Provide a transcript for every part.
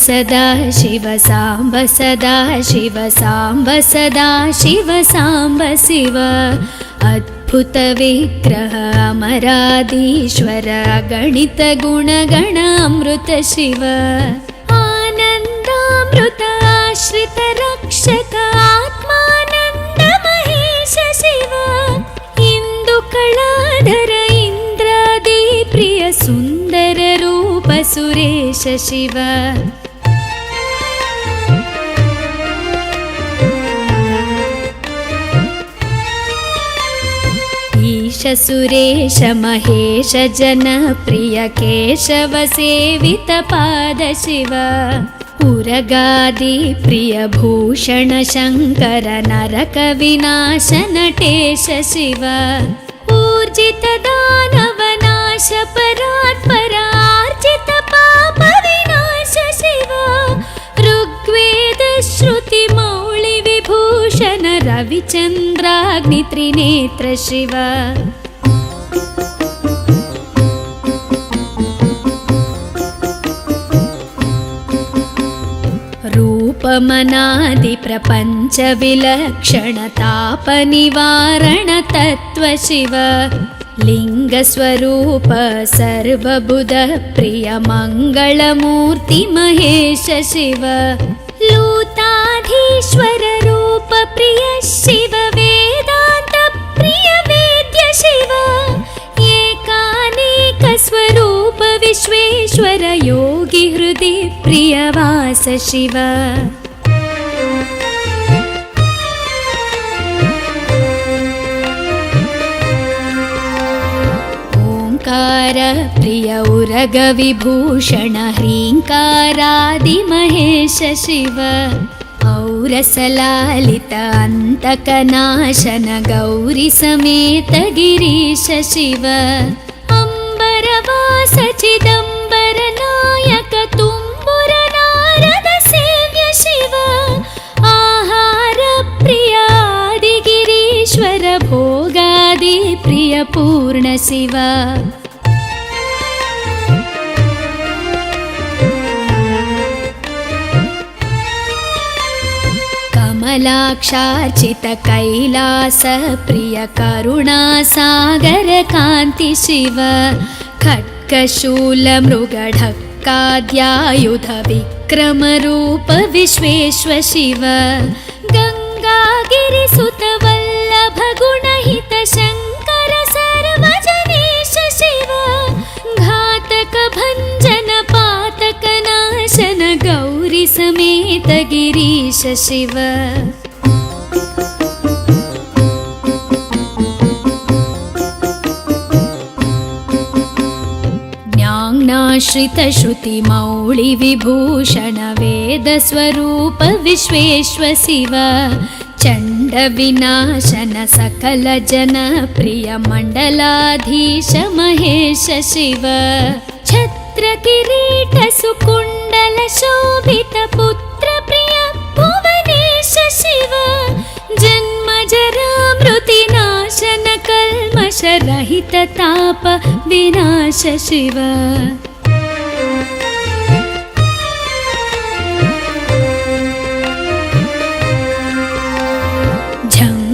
सदा शिव साम्ब सदा शिव साम्ब सदा शिव साम्ब शिव अद्भुत विग्रह अमराधीश्वर गणित गुणगण अमृत शिव आनन्दामृत आश्रित रक्षक आत्मानन्द महेश शिव इंदु कलाधर इंद्रादि प्रिय सुंदर रूप सुरेश शिव ईश सुरेश महेश जन प्रिय केशव सेवित पाद शिव उरगादि प्रिय भूषण शंकर नरक विनाश नटेश शिव ऊर्जित दानव नाश परात्पर आर्जित पाप विनाश शिव ऋग्वेद श्रुति मौळि विभूषण रविचंद्राग्नि त्रिनेत्र शिव रूपमनादि प्रपंच विलक्षण ताप निवारण तत्व शिव लिंग स्वरूप सर्वबुध प्रिय मंगलमूर्ति महेश शिव लूताधीश्वर रूप प्रिय शिव वेदांत प्रिय वेद्य शिव एकानेक स्वरूप विश्वेश्वर योगी हृदि प्रिय वास शिव प्रिय उरग विभूषण ह्रींकारादि महेश शिव औरसलालित अंतकनाशन गौरी समेत गिरीश शिव अंबरवास चिदंबर नायक तुम्बुर नारद सेव्य शिव आहार प्रिय आदि गिरीश्वर भोगादि प्रिय पूर्ण शिव कमलाक्षार्चित कैलास प्रिय करुणा सागर कांति शिव खड्गशूल मृगढक्काद्यायुध विक्रम रूप विश्वेश्वर शिव गंगागिरि सुत वल्लभ गुणहित शंकर सर्वजनेश शिव घातक भंजन पातक नाशन गौरी समेत गिरीश शिव ज्ञानाश्रित श्रुति मौळि विभूषण वेद स्वरूप विश्वेश्वर शिव चंड विनाशन सकल जन प्रिय मंडलाधीश महेश शिव छत्र किरीट सुकुंडल शोभित पुत्र प्रिय भुवनेश शिव जन्म जरा मृति नाशन कल्मष रहित ताप विनाश शिव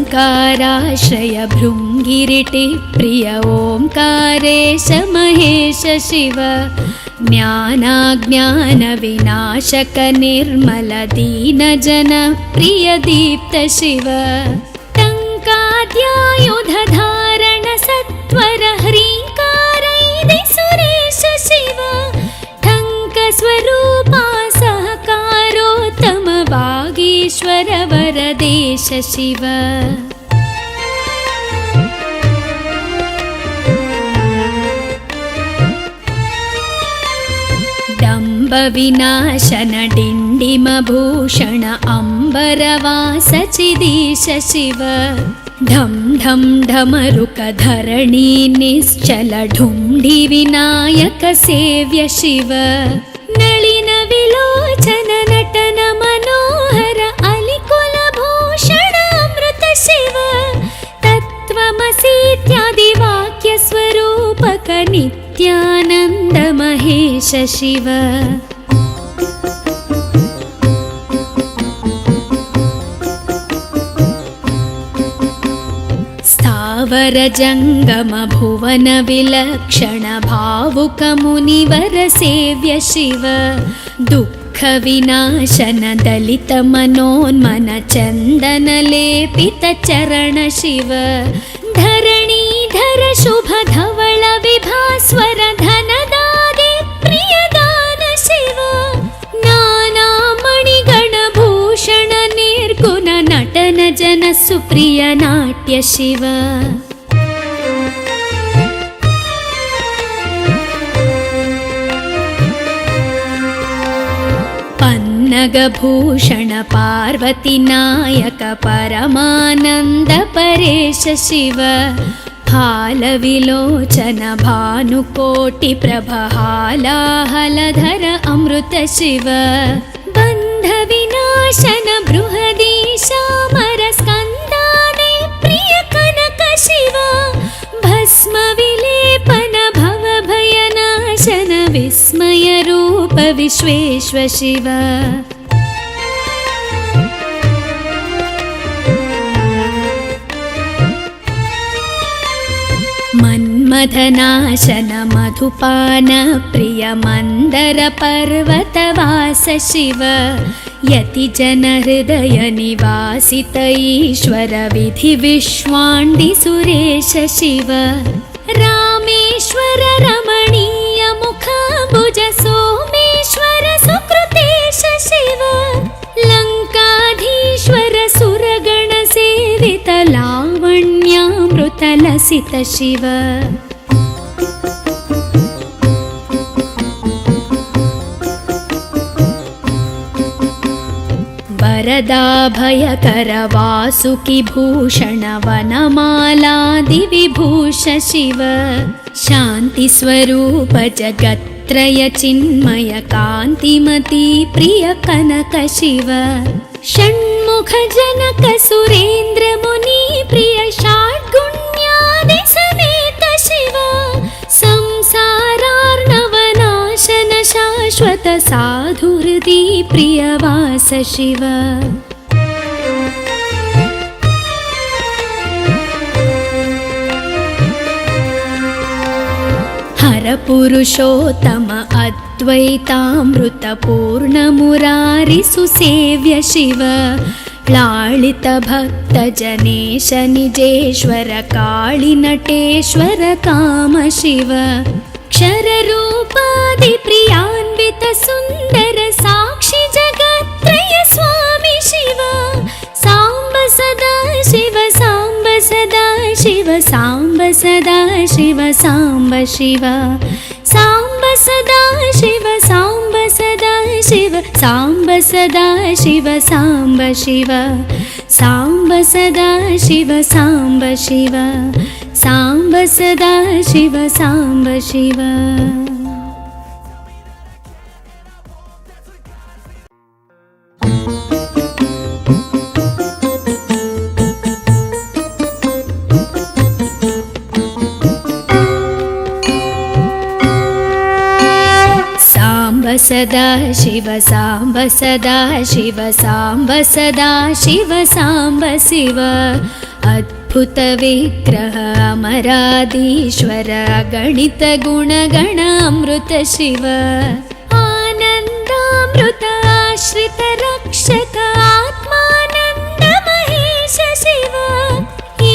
झंकाराश्रय भृंगिरिटि प्रिय ओंकारेश महेश शिव ज्ञानाज्ञान विनाशक निर्मल दीन जन प्रिय दीप्त शिव टंकाद्यायुध धारण सत्वर ह्रींकारैदि सुरेश शिव ठंक स्वरूपा सहकारोत्तम वागीश्वर वरदेश शिव विनाशन डिंडिम भूषण अंबरवास चिदीश शिव ढम ढम ढमरुक धरणी निश्चल ढुंढि विनायक सेव्य शिव नलिन विलोचन नटन मनोहर अलिको ಶಿವ. ಸ್ಥಾವರ ಜಂಗಮ ಭುವನ ವಿಲಕ್ಷಣ ಭಾವುಕ ಮುನಿವರ ಸೇವ್ಯ ಶಿವ. ದುಃಖ ವಿನಾಶನ ದಲಿತ ಮನೋನ್ಮನ ಚಂದನ ಲೇಪಿತ ಚರಣ ಶಿವ. ಧರಣೀಧರ ಶುಭ ಧವಳ ವಿಭಾಸ್ವರ ಧನದಾದಿ ಪ್ರಿಯದಾನ ಶಿವ. ನಾನಾ ಮಣಿಗಣ ಭೂಷಣ ನಿರ್ಗುಣ ನಟನ ಜನ ಸುಪ್ರಿಯ ನಾಟ್ಯ ಶಿವ. ಪನ್ನಗಭೂಷಣ ಪಾರ್ವತಿ ನಾಯಕ ಪರಮಾನಂದ ಪರೇಶ ಶಿವ. ಹಾಲವಿಲೋಚನ ಭಾನುಕೋಟಿ ಪ್ರಭ ಹಾಲಾಹಲಧರ ಅಮೃತ ಶಿವ. ಬಂಧ ವಿನಾಶನ ಬೃಹದೀಶಾಮರ ಸ್ಕಂದಾನೆ ಪ್ರಿಯ ಕನಕ ಶಿವ. ಭಸ್ಮ ವಿಲೇಪನ ಭವ ಭಯನಾಶನ ವಿಸ್ಮಯ ರೂಪ ವಿಶ್ವೇಶ್ವ ಶಿವ. ಮನ್ಮಥನಾಶನ ಮಧುಪಾನ ಪ್ರಿಯ ಮಂದರ ಪರ್ವತವಾಸ ಶಿವ. ಯತಿ ಜನ ಹೃದಯ ನಿವಾಸಿತ ಈಶ್ವರ ವಿಧಿ ವಿಶ್ವಾಂಡಿ ಸುರೇಶ ಶಿವ. ರಾಮೇಶ್ವರ ರಮಣೀಯ ಮುಖಾಂಬುಜ ಸೋಮೇಶ್ವರ ಸುಕೃತೇಶ ಶಿವ. ಲಂಕಾಧೀಶ್ವರ ಸುರಗಣ ಸೇವಿತ ಲಾವಣ್ಯಾಮೃತ ಲಸಿತ ಶಿವ. ವರದಾಭಯಕರ ವಾಸುಕಿ ಭೂಷಣ ವನಮಾಲಾದಿ ವಿಭೂಷ ಶಿವ. ಶಾಂತಿ ಸ್ವರೂಪ ಜಗತ್ರಯ ಚಿನ್ಮಯ ಕಾಂತಿಮತಿ ಪ್ರಿಯ ಕನಕ ಶಿವ. ಷಣ್ಮುಖ ಜನಕ ಸುರೇಂದ್ರ ಮುನಿ ಪ್ರಿಯ ಷಾಡ್ಗುಣ್ಯಾದಿ ಸಮೇತ ಶಿವ. ಸಂಸಾರಾರ್ಣವನಾಶನ ಶಾಶ್ವತ ಸಾಧು ಹೃದಿ ಪ್ರಿಯವಾಸ ಶಿವ. ಹರ ಪುರುಷೋತ್ತಮ ಅದ್ವೈತಾಮೃತ ಪೂರ್ಣ ಮುರಾರಿ ಸುಸೇವ್ಯ ಶಿವ. ಲಾಳಿತ ಭಕ್ತ ಜನೇಶ ನಿಜೇಶ್ವರ ಕಾಳಿ ನಟೇಶ್ವರ ಕಾಮ ಶಿವ. ಕ್ಷರ ರೂಪಾದಿ ಪ್ರಿಯಾನ್ವಿತ ಸುಂದರ ಸಾಕ್ಷಿ ಜಗತ್ರಯ ಸ್ವಾಮಿ ಶಿವ. ಸಾಂಬ ಸದಾ ಶಿವ ಸಾಂಬ ಸದಾ ಶಿವ ಸಾಂಬ ಸದಾ ಶಿವ ಸಾಂಬ ಶಿವ. ಸಾಂಬ ಸದಾ ಶಿವ ಸಾಂಬ ಸದಾ ಶಿವ ಸಾಂಬ ಸದಾ ಶಿವ ಸಾಂಬ ಶಿವ. ಸಾಂಬ ಸದಾ ಶಿವ ಸಾಂಬ ಶಿವ ಸಾಂಬ ಸದಾ ಶಿವ ಸಾಂಬ ಶಿವ. ಸದಾ ಶಿವ ಸಾಂಬ ಸದಾ ಶಿವ ಸಾಂಬ ಸದಾ ಶಿವ ಸಾಂಬ ಶಿವ. ಅದ್ಭುತ ವಿಗ್ರಹ ಅಮರಾಧೀಶ್ವರ ಗಣಿತ ಗುಣಗಣ ಅಮೃತ ಶಿವ. ಆನಂದಾಮೃತ ಆಶ್ರಿತ ರಕ್ಷಕ ಆತ್ಮಾನಂದ ಮಹೇಶ ಶಿವ.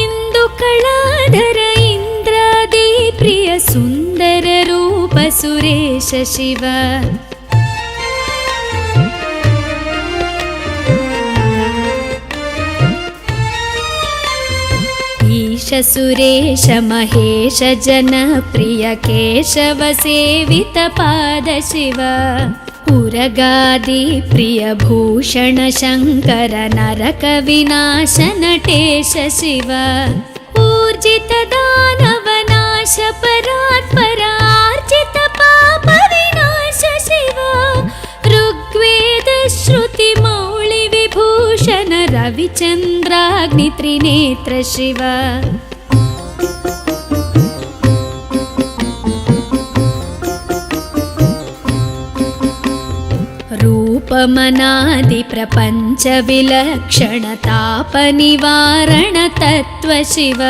ಇಂದು ಕಳಾಧರ ಇಂದ್ರಾದಿ ಪ್ರಿಯ ಸುಂದರ ರೂಪ ಸುರೇಶ ಶಿವ. ಈಶ ಸುರೇಶ ಮಹೇಶ ಜನಪ್ರಿಯ ಕೇಶವ ಸೇವಿತ ಪಾದ ಶಿವ. ಉರಗಾದಿ ಪ್ರಿಯ ಭೂಷಣ ಶಂಕರ ನರಕ ವಿನಾಶ ನಟೇಶ ಶಿವ. ಊರ್ಜಿತ ದಾನವ ನಾಶ ಪರಾತ್ಪರ ಆರ್ಜಿತ ಪಾಪ ವಿನಾಶ ಶಿವ. ಋಗ್ವೇದ ಶ್ರುತಿ ಮೌಳಿ ವಿಭೂಷಣ ರವಿಚಂದ್ರಾಗ್ನಿ ತ್ರಿನೇತ್ರ ಶಿವ. पवमनादिप्रपञ्चविलक्षणतापनिवारण तत्त्व शिव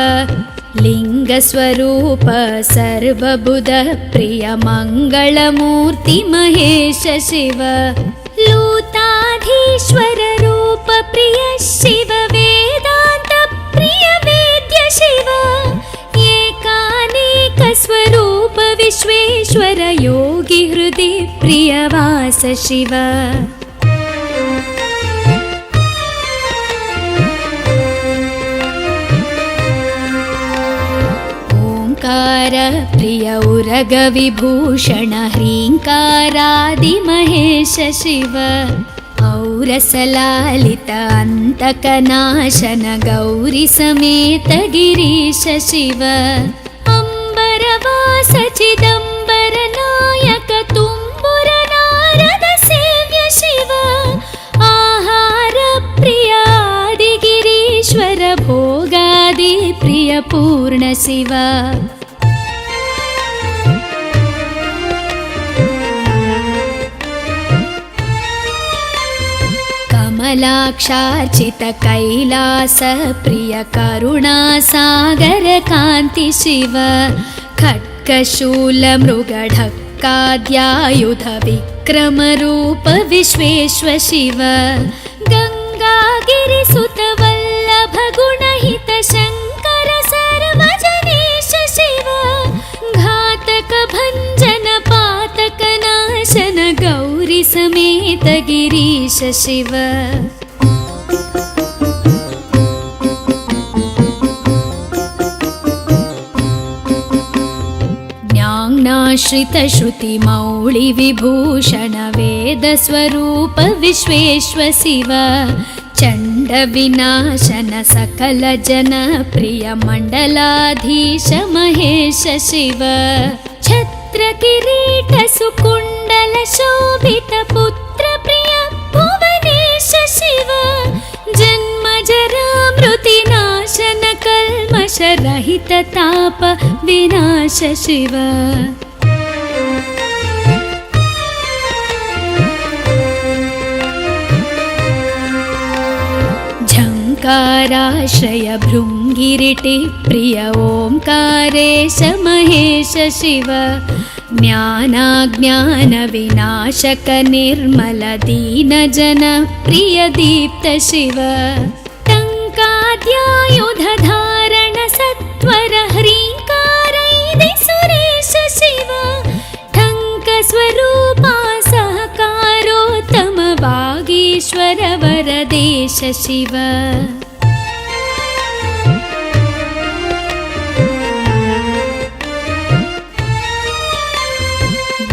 लिङ्गस्वरूप सर्वबुधप्रिय मङ्गलमूर्ति महेश शिव लूताधीश्वर रूप प्रिय शिव वेदान्त प्रिय वेद्य शिव एकानेक स्वरूप विश्वेश्वर योगी हृदि प्रियवास शिव ओंकार प्रिय उरग विभूषण ह्रींकारादि महेश शिव औरसलालित अंतकनाशन गौरी समेत गिरीश शिव अंबरवास चिदंबर नायक तुम्बुर नारद सेव्य शिव आहार प्रिय आदिगिरीश्वर भोगादि प्रिय पूर्ण शिव कमलाक्षार्चित कैलास प्रिय करुणा सागर कांति शिव खड्गशूल मृगढक्काद्यायुध विक्रम रूप विश्वेश्वर शिव गंगागिरिसुत वल्लभ गुणहित शंकर सर्वजनेश शिव घातक भंजन पातक नाशन गौरी समेत गिरीश शिव ज्ञानाश्रित श्रुति मौळि विभूषण वेद स्वरूप विश्वेश्वर शिव चंड विनाशन सकल जन प्रिय मंडलाधीश महेश शिव छत्र किरीट सुकुंडल शोभित पुत्र प्रिय भुवनेश शिव जन्म जरा मृति नाशन कल्मष रहित ताप विनाश शिव झंकाराश्रय भृंगिरिटि प्रिय ओंकारेश महेश शिव ज्ञानाज्ञान विनाशक निर्मल दीन जन प्रिय दीप्त शिव टंकाद्यायुध धारण सत्वर ह्रींकारैदि सुरेश शिव ठंक स्वरूपा सहकारोत्तम वागीश्वर वरदेश शिव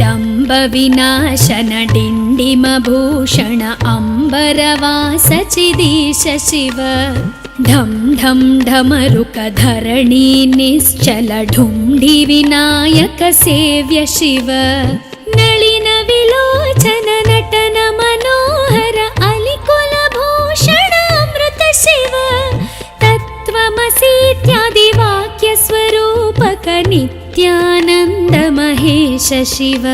डंब विनाशन डिंडिम भूषण अंबरवास चिदीश शिव ढम ढम ढमरुक धरणी निश्चल ढुंढि विनायक सेव्य शिव नलिन विलोचन नटन मनोहर अलिकुल भूषण अमृत शिव तत्त्वमसीत्यादि वाक्य स्वरूपक नित्यानंद महेश शिव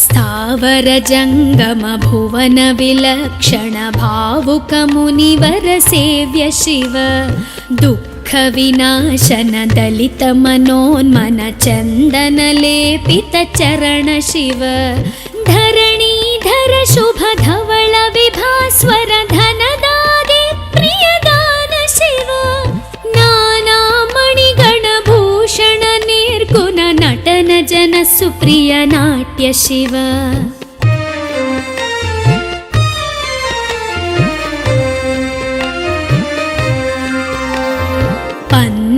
स्थावर जंगम भुवन विलक्षण भावुक मुनिवर सेव्य शिव दुःख विनाशन दलित मनोन्मन चंदन लेपित चरण शिव धरणीधर शुभ धवल विभास्वर धनदादि प्रियदान शिव नाना मणिगण भूषण निर्गुण नटन जन सुप्रिय नाट्य शिव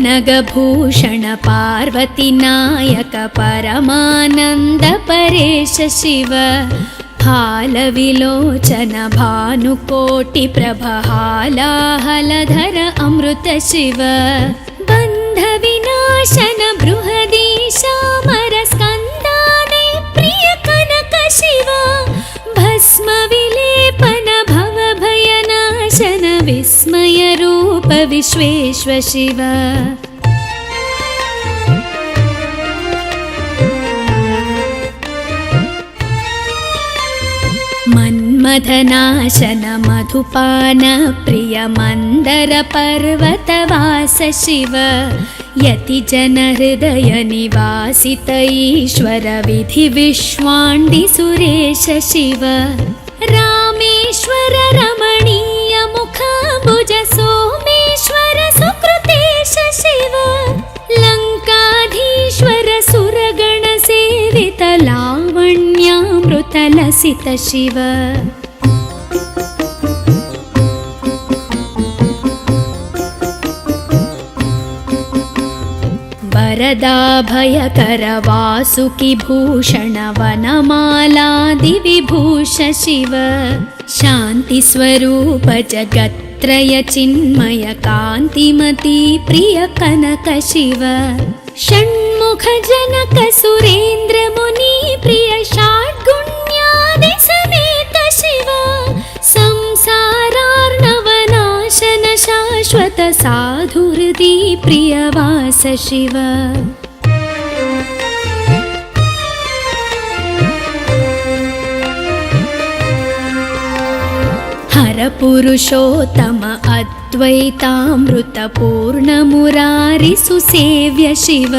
पन्नगभूषण पार्वती नायक परमानंद परेश शिव हालविलोचन भानुकोटि प्रभहालाहलधर अमृत शिव बंध विनाशन बृहदीशामर स्कंदादि प्रिय कनक शिव भस्म विलेपन भव भयनाशन विस्मय रूप विश्वेश्वर शिव मन्मथनाशन मधुपान प्रिय मन्दर पर्वतवास शिव यतिजनहृदय निवासित ईश्वर विधि विश्वाण्डि सुरेश शिव रामेश्वर रमणीय मुखाम्बुज सोमेश्वर सुकृतेश शिव लङ्काधीश्वर सुरगण सेवित लावण्यामृतलसित शिव वरदाभयकर वासुकि भूषण वनमालादिविभूष शिव शान्तिस्वरूप जगत्त्रय चिन्मय कान्तिमती प्रिय कनक शिव षण्मुख जनक सुरेन्द्र मुनि प्रिय षड्गुण्यादि समेत शिव संसारार्णवनाशन शाश्वत साधुहृदि प्रियवास शिव हर पुरुषोत्तम अद्वैतामृत पूर्ण मुरारि सुसेव्य शिव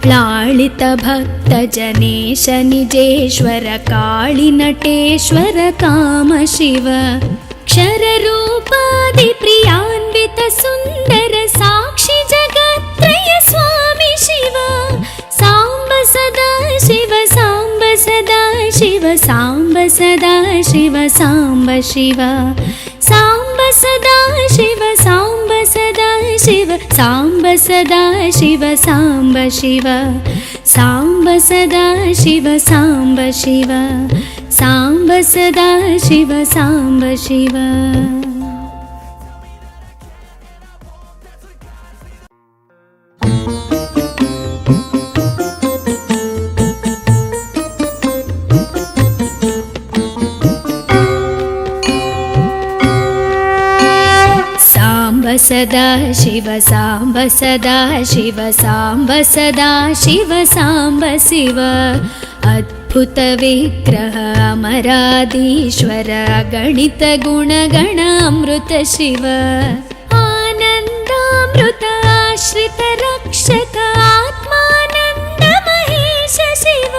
लालित भक्त जनेश निजेश्वर काळि नटेश्वर काम शिव क्षर रूपादि प्रियान्वित सुन्दर साक्षि जगत्त्रय स्वामी शिव साम्ब सदा शिव साम्ब सदा शिव साम्ब सदा शिव साम्ब शिव साम्ब सदा शिव साम्ब सदा शिव साम्ब सदा शिव साम्ब शिव साम्ब सदा शिव साम्ब शिव साम्ब सदा शिव साम्ब शिव सदा शिव साम्ब सदा शिव साम्ब सदा शिव साम्ब शिव अद्भुत विग्रह अमराधीश्वर गणित गुणगण अमृत शिव आनन्दामृत आश्रित रक्षक आत्मानन्द महेश शिव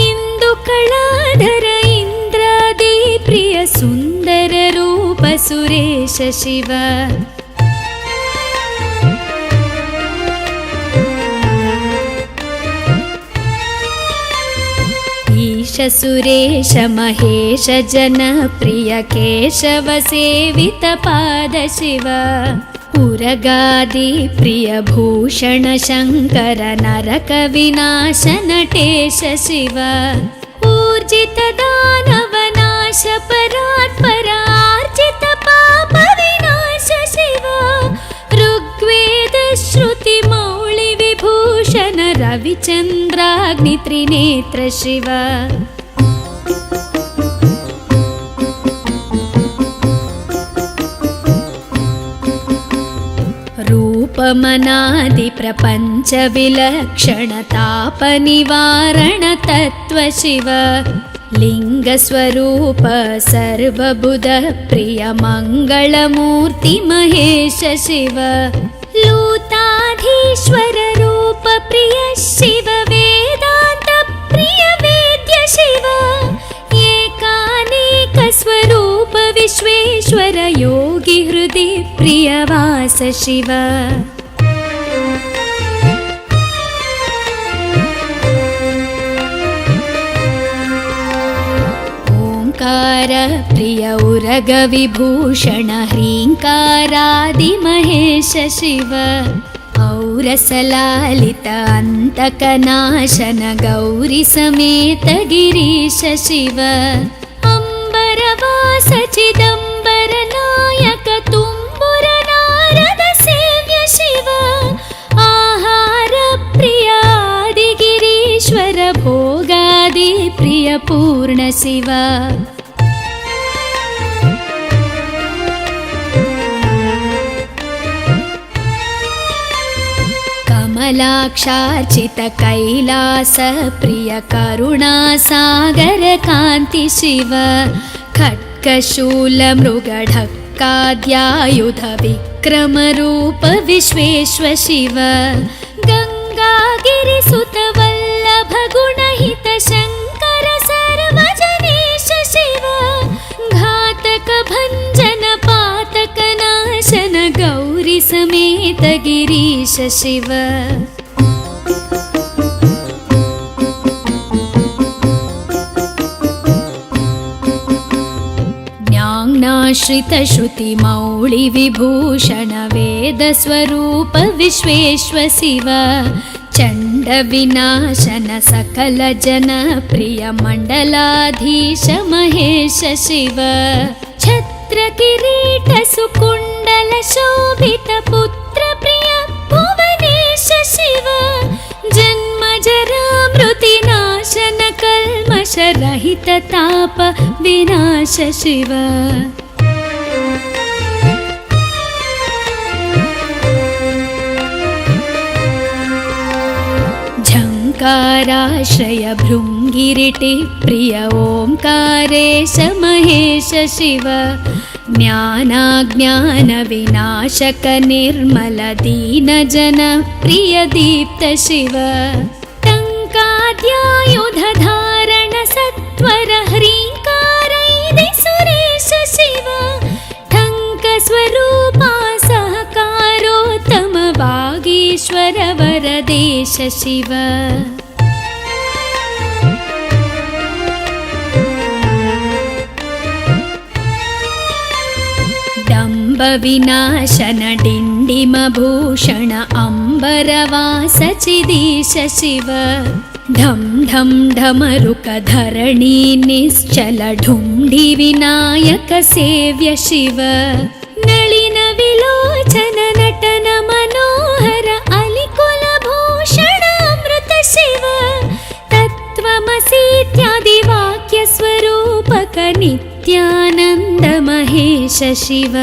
इंदु कलाधर इंद्रादि प्रिय सुन्दर रूप सुरेश शिव ईश सुरेश महेश जनप्रिय केशव सेवित पाद शिव उरगादि प्रिय भूषण शङ्कर नरक विनाश नटेश शिव ऊर्जित दानव नाश परात्पर आर्जित पाप विनाश शिव ऋग्वेद श्रुति मौळि विभूषण रविचन्द्राग्नि त्रिनेत्र शिव रूपमनादि प्रपञ्च विलक्षण ताप निवारण तत्व शिव लिंगस्वरूप सर्वबुध प्रिय मंगलमूर्ति महेश शिव लूताधीश्वर रूप प्रिय शिव वेदांत प्रिय वेद्य शिव एकानेक स्वरूप विश्वेश्वर योगी हृदि प्रियवास शिव प्रिय उरग विभूषण ह्रीङ्कारादि महेश शिव औरसलालित अन्तकनाशन गौरी समेत गिरीश शिव अम्बरवास चिदम्बर नायक तुम्बुर नारद सेव्य शिव आहार प्रिय आदिगिरीश्वर भोगादि प्रिय पूर्ण शिव कमलाक्षार्चित कैलास प्रिय करुणा सागर कान्ति शिव खड्गशूलमृगढक्काद्यायुध विक्रमरूप विश्वेश्व शिव गङ्गागिरिसुत वल्लभ गुणहित शङ्कर सर्वजनेश शिव घातक भञ्जन पातक नाशन गौरी समेत गिरीश शिव ज्ञानाश्रित श्रुति मौळि विभूषण वेद स्वरूप विश्वेश्व शिव चण्ड विनाशन सकल जन प्रिय मण्डलाधीश महेश शिव छत्र किरीट सुकुण्डल शोभित पुत्र प्रिय भुवनेश शिव जन्म जरा मृति नाशन कल्मष रहित ताप विनाश शिव झङ्काराश्रय भृङ्गिरिटि प्रिय ओङ्कारेश महेश शिव ज्ञानाज्ञान विनाशक निर्मल दीन जन प्रिय दीप्त शिव टङ्काद्यायुध धारण सत्वर ह्रीङ्कारैदि सुरेश शिव ठङ्क स्वरूपा सहकारोत्तम वागीश्वर वरदेश शिव डम्ब विनाशन डिण्डिम भूषण अम्बरवास चिदीश शिव ढं ढं ढमरुक धरणी निश्चल ढुण्ढि विनायक सेव्य शिव नलिन विलोचन नटन मनोहर अलिकुल भूषण अमृत शिव तत्त्वमसीत्यादि वाक्य स्वरूपक नित्यानन्द महेश शिव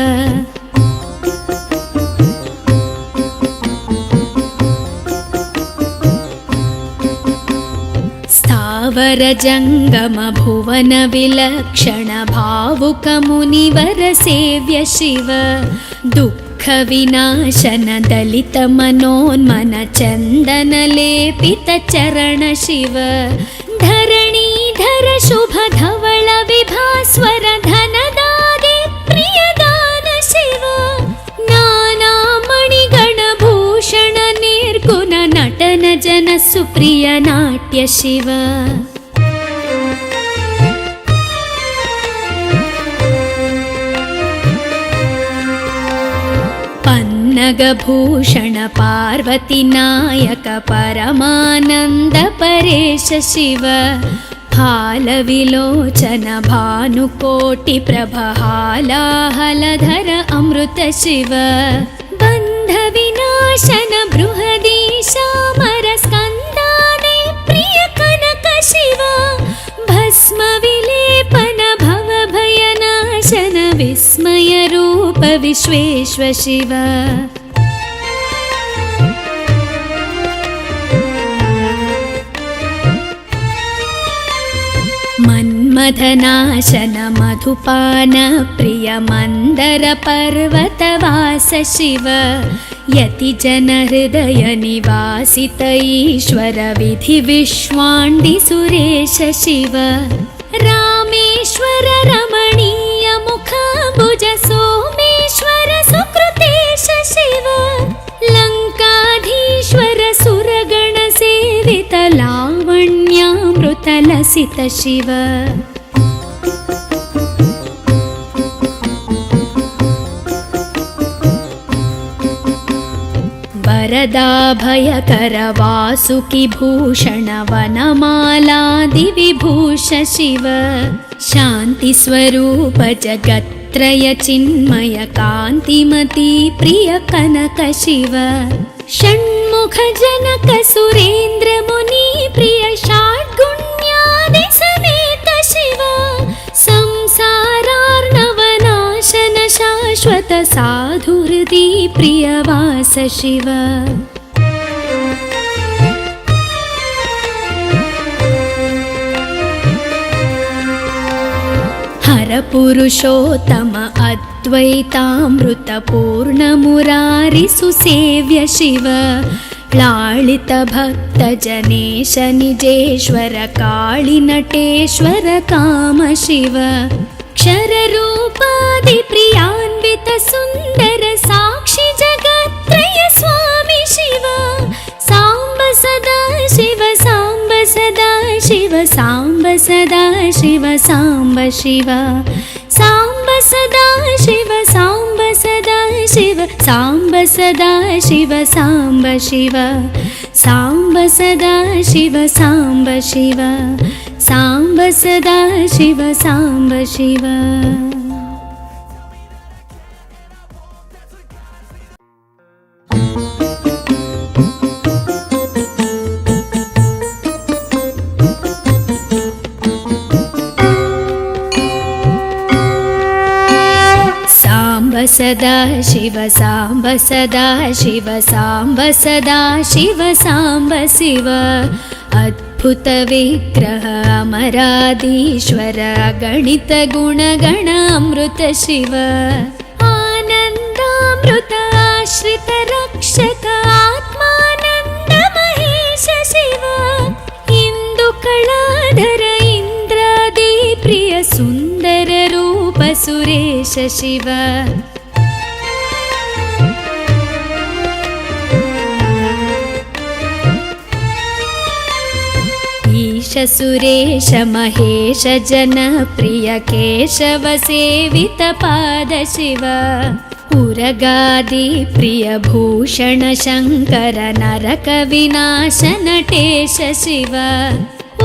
स्थावर जङ्गम भुवन विलक्षण भावुक मुनिवर सेव्य शिव दुःख विनाशन दलित मनोन्मन चन्दन लेपित चरण शिव धरणीधर शुभ धवल विभास्वर धनदागे प्रियदान शिव नाना मणिगण भूषण निर्गुण नटन जन सुप्रिय नाट्य शिव पन्नगभूषण पार्वती नायक परमानन्द परेश शिव हालविलोचन भानुकोटि प्रभहालाहलधर अमृत शिव बन्ध विनाशन बृहदीशामर स्कन्दाने प्रिय कनक शिव भस्म विलेपन भव भयनाशन विस्मय रूप विश्वेश्व शिव मन्मथनाशन मधुपान प्रिय मन्दर पर्वतवास शिव यति जन हृदय निवासित ईश्वर विधि विश्वाण्डि सुरेश शिव रामेश्वर रमणीय मुखाम्बुज सोमेश्वर सुकृतेश शिव लङ्काधीश्वर सुरगण सेवित लावण्यामृत लसित शिव वरदाभयकर वासुकि भूषण वनमालादि विभूष शिव शान्ति स्वरूप जगत्त्रय चिन्मय कान्तिमती प्रिय कनक शिव षण्मुख जनक सुरेन्द्र मुनि प्रिय षड्गुण्यादि समेत शिव संसारार्णवनाशन शाश्वत साधु हृदि प्रियवास शिव हर ಪುರುಷೋತ್ತಮ ಅದ್ವೈತಾಮೃತ ಪೂರ್ಣ ಮುರಾರಿ ಸುಸೇವ್ಯ ಶಿವ ಲಾಳಿತ ಭಕ್ತ ಜನೇಶ ನಿಜೇಶ್ವರ ಕಾಳಿ ನಟೇಶ್ವರ ಕಾಮ ಶಿವ ಕ್ಷರ ರೂಪಾದಿ ಪ್ರಿಯಾನ್ವಿತ ಸುಂದರ ಸಾಕ್ಷಿ ಜಗತ್ರಯ ಸ್ವಾಮಿ ಶಿವ ಸಾಂಬ ಸದಾ ಶಿವ ಸಾಂಬ ಸದಾ ಶಿವ ಸಾಂಬ ಸದಾ ಶಿವ ಸಾಂಬ ಶಿವ ಸಾಂಬ ಸದಾ ಶಿವ ಸಾಂಬ ಸದಾ ಶಿವ ಸಾಂಬ ಸದಾ ಶಿವ ಸಾಂಬ ಶಿವ ಸಾಂಬ ಸದಾ ಶಿವ ಸಾಂಬ ಶಿವ ಸಾಂಬ ಸದಾ ಶಿವ ಸಾಂಬ ಶಿವ. ಸದಾ ಶಿವ ಸಾಂಬ ಸದಾ ಶಿವ ಸಾಂಬ ಸದಾ ಶಿವ ಸಾಂಬ ಶಿವ ಅದ್ಭುತ ವಿಗ್ರಹ ಅಮರಾದೀಶ್ವರ ಗಣಿತ ಗುಣಗಣ ಅಮೃತ ಶಿವ ಆನಂದಾಮೃತ ಆಶ್ರಿತ ರಕ್ಷಕ ಆತ್ಮಾನಂದ ಮಹೇಶ ಶಿವ ಇಂದು ಕಳಾಧರ ಇಂದ್ರಾದಿ ಪ್ರಿಯ ಸುಂದರ ರೂಪ ಸುರೇಶ ಶಿವ ಈಶ ಸುರೇಶ ಮಹೇಶ ಜನಪ್ರಿಯ ಕೇಶವ ಸೇವಿತ ಪಾದ ಶಿವ ಉರಗಾದಿ ಪ್ರಿಯ ಭೂಷಣ ಶಂಕರ ನರಕ ವಿನಾಶ ನಟೇಶ ಶಿವ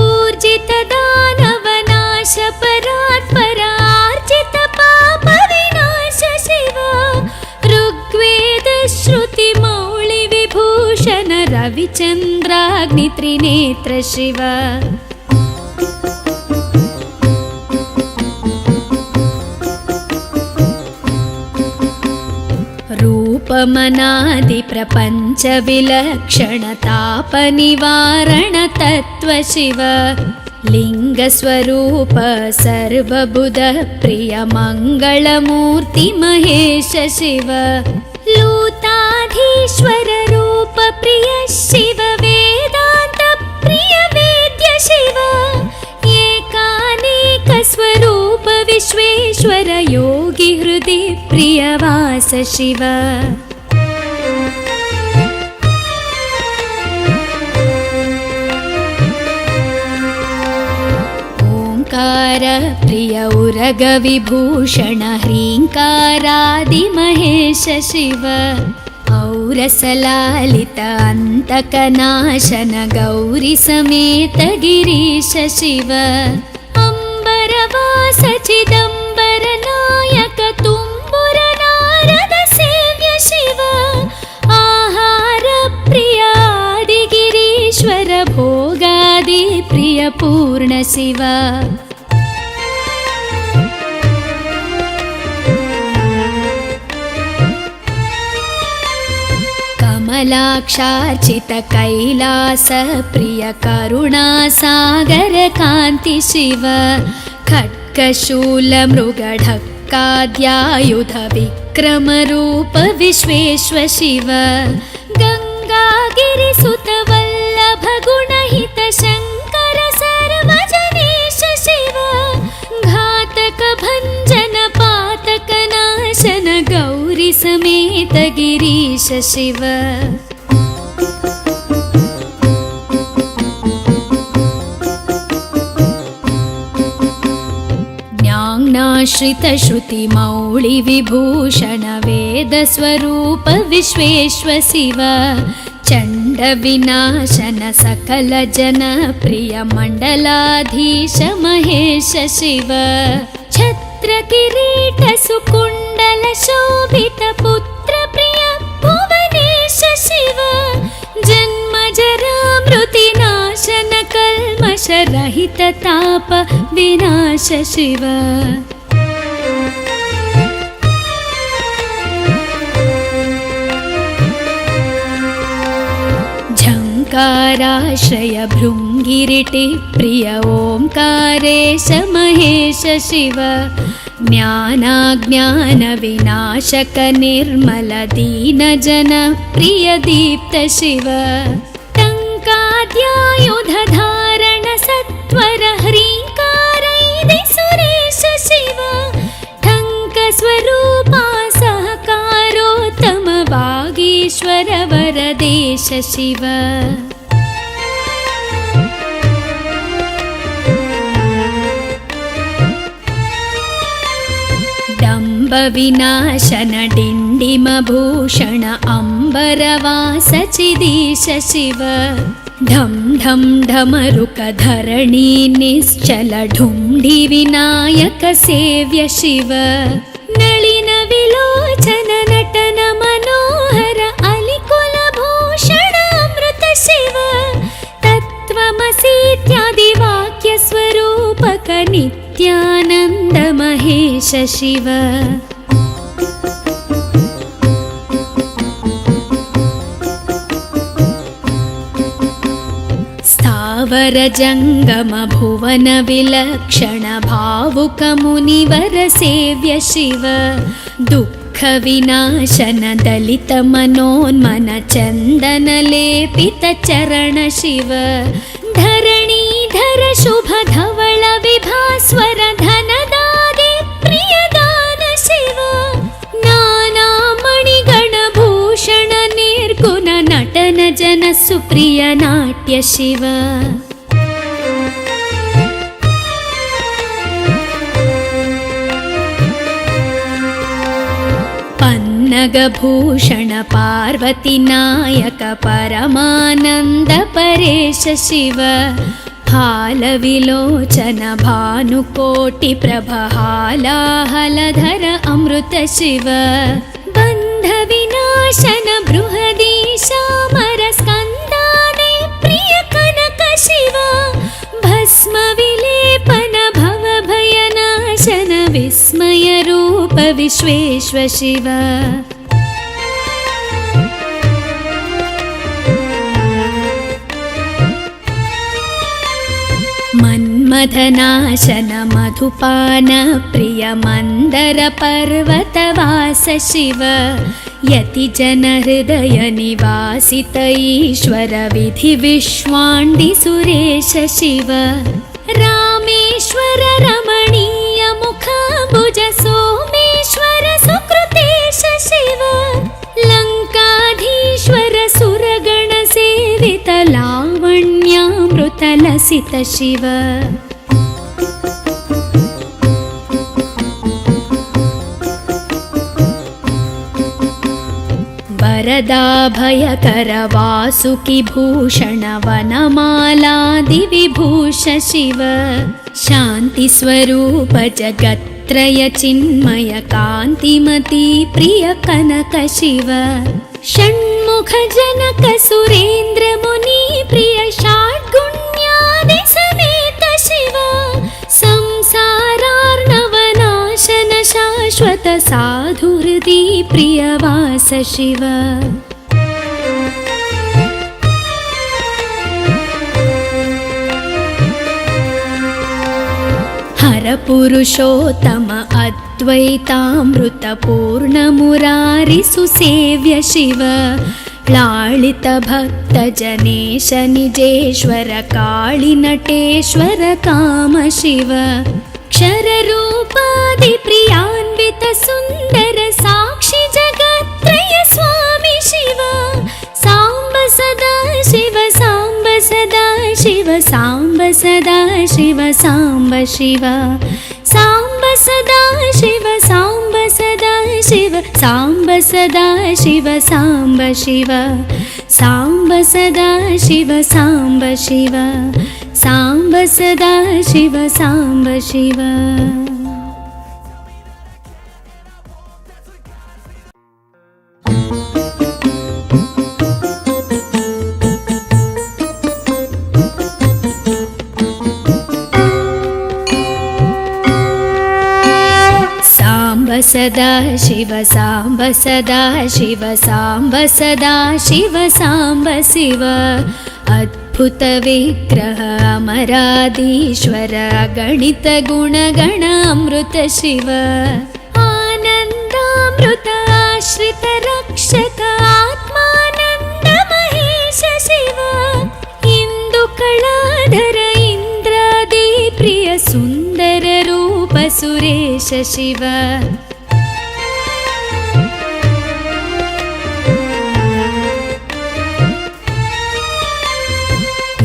ಊರ್ಜಿತ ದಾನವ ನಾಶ ಪರಾತ್ಪರ ಆರ್ಜಿತ ಪಾಪ ವಿನಾಶ ಶಿವ ಋಗ್ವೇದ ಶ್ರುತಿ ಮೌಳಿ ವಿಭೂಷಣ ರವಿಚಂದ್ರಾಗ್ನಿ ತ್ರಿನೇತ್ರ ಶಿವ ರೂಪಮನಾದಿ ಪ್ರಪಂಚ ವಿಲಕ್ಷಣ ತಾಪ ನಿವಾರಣ ತತ್ವ ಶಿವ ಲಿಂಗ ಸ್ವರೂಪ ಸರ್ವಬುಧ ಪ್ರಿಯ ಮಂಗಳಮೂರ್ತಿ ಮಹೇಶ ಶಿವ ಲೂತಾಧೀಶ್ವರ ರೂಪ ಪ್ರಿಯ ಶಿವ ವೇದಾಂತ ಪ್ರಿಯ ವೇದ್ಯ ಶಿವ ಏಕಾನೇಕ ಸ್ವರೂಪ ವಿಶ್ವೇಶ್ವರ ಯೋಗಿ ಹೃದಯ ಪ್ರಿಯ ವಾಸ ಶಿವ ಓಂಕಾರ ಪ್ರಿಯ ಉರಗ ವಿಭೂಷಣ ಹ್ರೀಂಕಾರಾದಿ ಮಹೇಶ ಶಿವ ಔರಸಲಾಲಿತ ಅಂತಕನಾಶನ ಗೌರಿ ಸಮೇತ ಗಿರೀಶ ಶಿವ ಅಂಬರವಾಸ ಚಿದಂಬರ ನಾಯಕ ತುಂಬುರ ನಾರದ ಸೇವ್ಯ ಶಿವ ಆಹಾರ ಪ್ರಿಯ ಆದಿಗಿರೀಶ್ವರ ಭೋಗಾದಿ ಪ್ರಿಯ ಪೂರ್ಣ ಶಿವ ಕಮಲಾಕ್ಷಾರ್ಚಿತ ಕೈಲಾಸ ಪ್ರಿಯ ಕರುಣಾ ಸಾಗರ ಕಾಂತಿ ಶಿವ ಖಡ್ಗಶೂಲ ಮೃಗಢಕ್ಕಾದ್ಯಾಯುಧ ವಿಕ್ರಮ ರೂಪ ವಿಶ್ವೇಶ್ವ ಶಿವ ಗಂಗಾಗಿರಿ ಸುತ ವಲ್ಲಭ ಗುಣಹಿತ ಶಂಕರ ಸರ್ವಜನೇಶ ಶಿವ ಘಾತಕ ಭಂಜನ ಪಾತಕ ನಾಶನ ಗೌರಿ ಸಮೇತ ಗಿರೀಶ ಶಿವ ಜ್ಞಾನಾಶ್ರಿತ ಶ್ರುತಿ ಮೌಳಿ ವಿಭೂಷಣ ವೇದ ಸ್ವರೂಪ ವಿಶ್ವೇಶ್ವ ಶಿವ ಚಂಡ ವಿನಾಶನ ಸಕಲ ಜನ ಪ್ರಿಯ ಮಂಡಲಾಧೀಶ ಮಹೇಶ ಶಿವ ಛತ್ರ ಕಿರೀಟ ಸುಕುಂಡಲ ಶೋಭಿತ ಪುತ್ರ ಪ್ರಿಯ ಭುವನೇಶ ಶಿವ ಜನ್ಮ ಜರಾ ಮೃತಿ ನಾಶನ ಕಲ್ಮಶ ರಹಿತ ತಾಪ ವಿನಾಶ ಶಿವ ओङ्काराश्रय भृङ्गिरिटि प्रिय ओङ्कारेश महेश शिव ज्ञानाज्ञानविनाशक निर्मल दीनजन प्रिय दीप्त शिव टङ्काद्यायुधधारण सत्वर ह्रीङ्कारैदि सुरेश शिव टङ्कस्वरूपा सहकारोत्तम वागीश्वर वरदेश शिव डम्ब विनाशन डिण्डिमभूषण अम्बरवास चिदीश शिव ढं ढं ढमरुक धरणी निश्चल ढुण्ढि विनायक सेव्य शिव नलिन विलोचन नटन मनोहर अलिकुल भूषण अमृत शिव तत्त्वमसीत्यादि वाक्य स्वरूपक नित्यानन्द महेश शिव स्थावर जंगम भुवन विलक्षण भावुक मुनिवर सेव्य शिव दुःख विनाशन दलित मनोन्मन चंदन लेपित चरण शिव धरणीधर शुभ धवल विभास्वर धनदादि प्रियदान शिव नाना मणिगण भूषण निर्गुण नटन जन सुप्रिय नाट्य शिव पन्नग भूषण पार्वती नायक परमानंद परेश शिव हाल विलोचन भानुकोटि प्रभ हालाहलधर अमृत शिव बंध विनाशन बृहदीशामर स्कंदादि प्रिय कनक शिव भस्म विलेपन भव भयनाशन विस्मय रूप विश्वेश्व शिव मन्मथनाशन मधुपान प्रिय मंदर पर्वतवास शिव यति जन हृदय निवासित ईश्वर विधि विश्वाण्डि सुरेश शिव रामेश्वर रमणीय मुखाम्बुज सोमेश्वर सुकृतेश शिव लंकाधीश्वर सुरगण सेवित लावण्यामृत लसित शिव वरदाभयकर वासुकि भूषण वनमालादि विभूष शिव शांति स्वरूप जगत्त्रय चिन्मय कांतिमती प्रिय कनक शिव षण्मुख जनक सुरेन्द्र मुनि प्रिय षाड्गुण्यादि समेत शिव संसारार्णवनाशन शाश्वत साधु हृदि प्रियवास शिव हर पुरुषोत्तम अद्वैतामृत पूर्ण मुरारि सुसेव्य शिव लालित भक्त जनेश निजेश्वर काळि नटेश्वर काम शिव क्षर रूपादि प्रियान्वित सुंदर साक्षी जगत्त्रय स्वामी शिव सांब सदा शिव सांब सदा शिव सांब सदा शिव सांब शिव सांब सदा शिव सांब सदा शिव सांब सदा शिव सांब शिव सांब सदा शिव सांब शिव सांब सदा शिव सांब शिव सदा शिव सांब सदा शिव सांब सदा शिव सांब शिव अद्भुत विग्रह अमराधीश्वर गणित गुणगण अमृत शिव आनन्दामृत आश्रित रक्षक आत्मानन्द महेश शिव इंदु कलाधर इंद्रादि प्रिय सुंदर रूप सुरेश शिव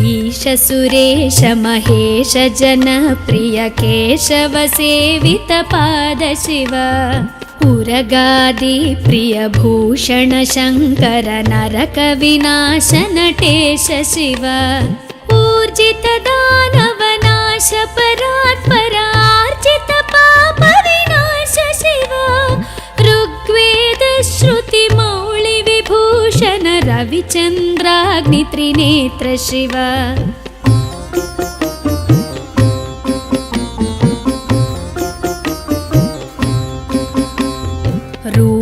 ईश सुरेश महेश जनप्रिय केशव सेवित पाद शिव उरगादि प्रिय भूषण शंकर नरक विनाश नटेश शिव ऊर्जित दानव नाश परात्परार्जित पाप विनाश शिव ऋग्वेद श्रुति मौळि विभूषण रविचंद्राग्नि त्रिनेत्र शिव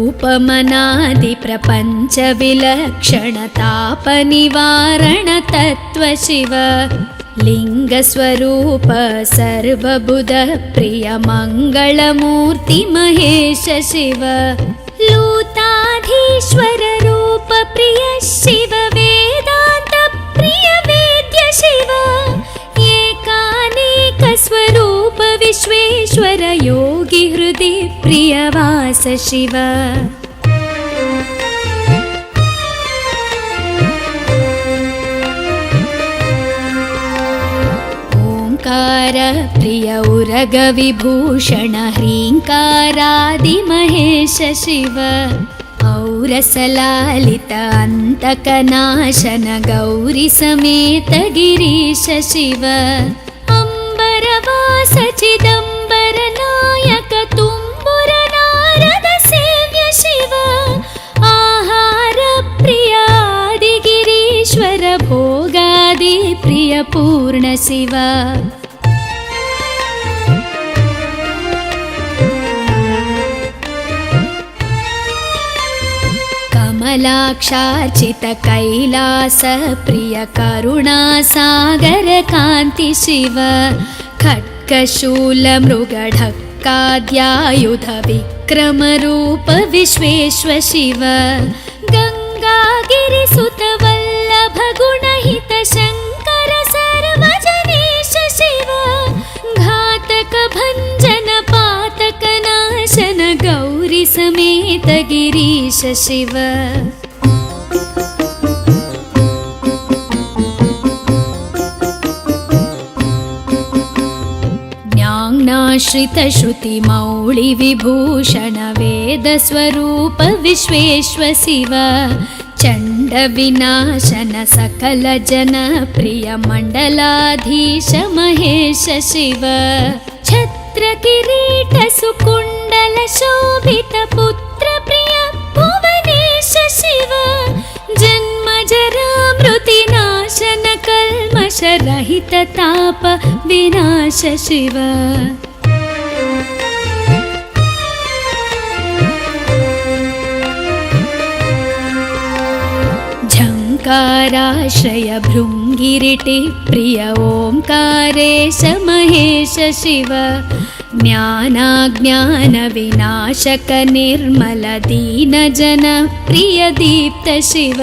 रूपमनादि प्रपंच विलक्षण ताप निवारण तत्व शिव लिंग स्वरूप सर्वबुध प्रिय मंगलमूर्ति महेश शिव लूताधीश्वर रूप प्रिय शिव वेदांत प्रिय वेद्य शिव एकानेक स्वरूप विश्वेश्वर योगी हृदि प्रियवास शिव ओंकार प्रिय उरग विभूषण ह्रींकारादि महेश शिव औरसलालित अंतकनाशन गौरी समेत गिरीश शिव अंबरवास चिदंबर नायक तुम्बुर नारद सेव्य शिव आहार प्रिय आदिगिरीश्वर भोगादि प्रिय पूर्ण शिव कमलाक्षार्चित कैलास प्रिय करुणा सागर कांति शिव खड्गशूल मृगढक्काद्यायुध विक्रम रूप विश्वेश्वर शिव गंगागिरिसुत वल्लभ गुणहित शंकर सर्वजनेश शिव घातक भंजन पातक नाशन गौरी समेत गिरीश शिव ज्ञानाश्रित श्रुति मौळि विभूषण वेद स्वरूप विश्वेश्वर शिव चंड विनाशन सकल जन प्रिय मंडलाधीश महेश शिव छत्र किरीट सुकुंडल शोभित पुत्र प्रिय भुवनेश शिव जन्म जरा मृति नाशन कल्मष रहित ताप विनाश शिव झंकाराश्रय भृंगिरिटि प्रिय ओंकारेश महेश शिव ज्ञानाज्ञान विनाशक निर्मल दीन जन प्रिय दीप्त शिव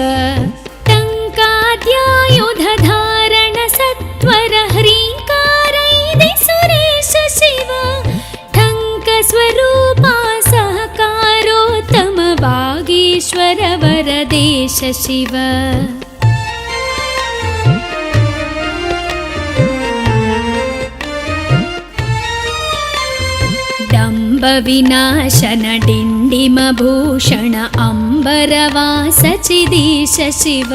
टंकाद्यायुध धारण सत्वर ह्रींकारैदि सुरेश शिव ठंक स्वरूपा सहकारोत्तम वागीश्वर वरदेश शिव डंब विनाशन डिंडिम भूषण अंबरवास चिदीश शिव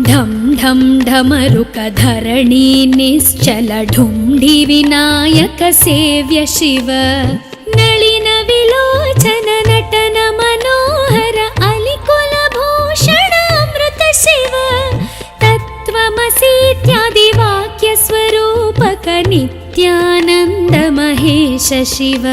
ढम ढम ढमरुक धरणी निश्चल ढुंढि विनायक सेव्य शिव नलिन विलोचन नटन मनोहर अलिकुल भूषण अमृत शिव तत्त्वमसीत्यादि वाक्य स्वरूपक नित्यानंद महेश शिव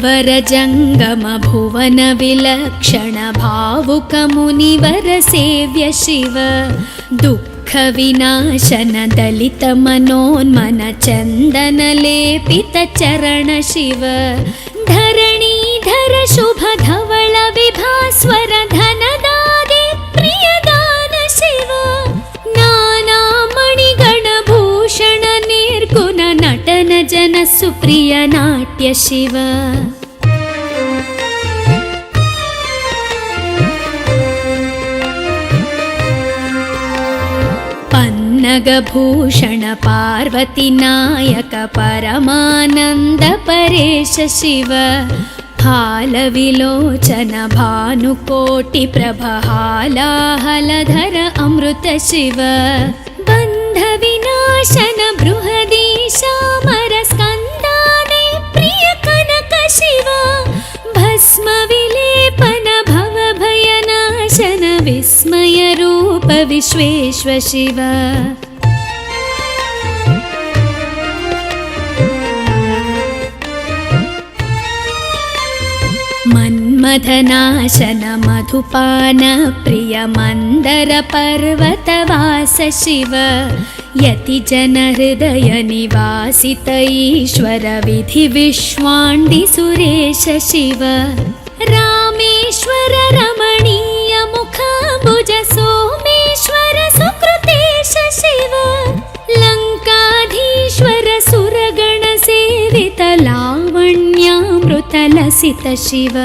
ಸ್ಥಾವರ ಜಂಗಮ ಭುವನ ವಿಲಕ್ಷಣ ಭಾವುಕ ಮುನಿವರ ಸೇವ್ಯ ಶಿವ ದುಃಖ ವಿನಾಶನ ದಲಿತ ಮನೋನ್ಮನ ಚಂದನ ಲೇಪಿತ ಚರಣ ಶಿವ ಧರಣೀಧರ ಶುಭ ಧವಳ ವಿಭಾಸ್ವರ ಧನದಾದಿ ಪ್ರಿಯದಾನ ಶಿವ ನಾನಾ ಮಣಿಗಣ ಭೂಷಣ ನಿರ್ಗುಣ ನಟನ ಜನ ಸುಪ್ರಿಯ ನಾಟ್ಯ ಶಿವ ಪನ್ನಗಭೂಷಣ ಪಾರ್ವತಿ ನಾಯಕ ಪರಮಾನಂದ ಪರೇಶ ಶಿವ ಹಾಲವಿಲೋಚನ ಭಾನುಕೋಟಿ ಪ್ರಭ ಹಾಲಾಹಲಧರ ಅಮೃತ ಶಿವ ಬಂಧ ವಿನಾಶನ ಬೃಹದೀಶಾಮರ ಸ್ಕಂದಾದಿ ಪ್ರಿಯ ಕನಕ ಶಿವ ಭಸ್ಮ ವಿಲೇಪನ ಭವ ಭಯನಾಶನ ವಿಸ್ಮಯ ರೂಪ ವಿಶ್ವೇಶ್ವ ಶಿವ ಮನ್ಮಥನಾಶನ ಮಧುಪಾನ ಪ್ರಿಯ ಮಂದರ ಪರ್ವತವಾಸ ಶಿವ ಯತಿ ಜನ ಹೃದಯ ನಿವಾಸಿತ ಈಶ್ವರ ವಿಧಿ ವಿಶ್ವಾಂಡಿ ಸುರೇಶ ಶಿವ ರಾಮೇಶ್ವರ ರಮಣೀಯ ಮುಖಾಂಬುಜ ಸೋಮೇಶ್ವರ ಸುಕೃತೇಶ ಶಿವ ಲಂಕಾಧೀಶ್ವರ ಸುರಗಣ ಸೇವಿತ ಲಾವಣ್ಯಾಮೃತ ಲಸಿತ ಶಿವ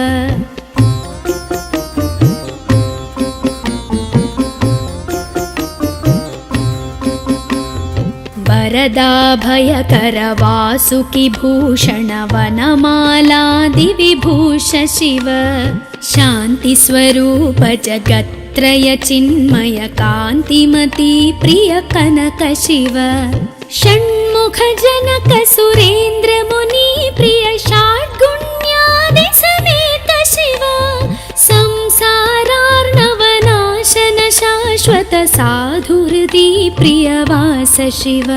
ವರದಾಭಯಕರ ವಾಸುಕಿ ಭೂಷಣ ವನಮಾಲಾದಿ ವಿಭೂಷ ಶಿವ ಶಾಂತಿ ಸ್ವರೂಪ ಜಗತ್ರಯ ಚಿನ್ಮಯ ಕಾಂತಿಮತಿ ಪ್ರಿಯ ಕನಕ ಶಿವ ಷಣ್ಮುಖ ಜನಕ ಸುರೇಂದ್ರ ಮುನಿ ಪ್ರಿಯ ಷಾಡ್ಗುಣ್ಯಾದಿ ಸಮೇತ ಶಿವ ಸಂಸಾರಾರ್ಣವ ನಾಶನ ಶಾಶ್ವತ ಸಾಧು ಹೃದಿ ಪ್ರಿಯ ವಾಸ ಶಿವ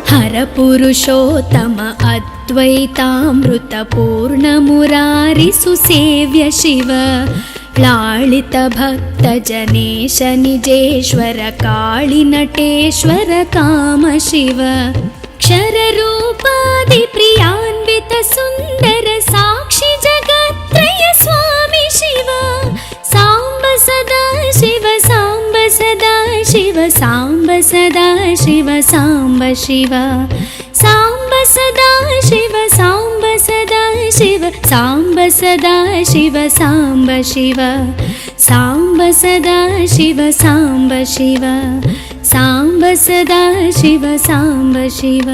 ಹರ ಪುರುಷೋತ್ತಮ ಅದ್ವೈತಾಮೃತ ಪೂರ್ಣ ಮುರಾರಿ ಸುಸೇವ್ಯ ಶಿವ ಲಾಳಿತ ಭಕ್ತ ಜನೇಶ ನಿಜೇಶ್ವರ ಕಾಳಿ ನಟೇಶ್ವರ ಕಾಮ ಶಿವ ಕ್ಷರ ರೂಪಾದಿ ಪ್ರಿಯಾನ್ವಿತ ಸುಂದರ ಸಾಕ್ಷಿ ಜಗತ್ರಯ ಸ್ವಾಮಿ ಶಿವ ಸಾಂಬ ಸದಾ ಶಿವ ಸಾಂಬ ಸದಾ ಶಿವ ಸಾಂಬ ಸದಾ ಶಿವ ಸಾಂಬ ಶಿವ ಸಾಂಬ ಸದಾ ಶಿವ ಸಾಂಬ ಸದಾ ಶಿವ ಸಾಂಬ ಸದಾ ಶಿವ ಸಾಂಬ ಶಿವ ಸಾಂಬ ಸದಾ ಶಿವ ಸಾಂಬ ಶಿವ ಸಾಂಬ ಸದಾ ಶಿವ ಸಾಂಬ ಶಿವ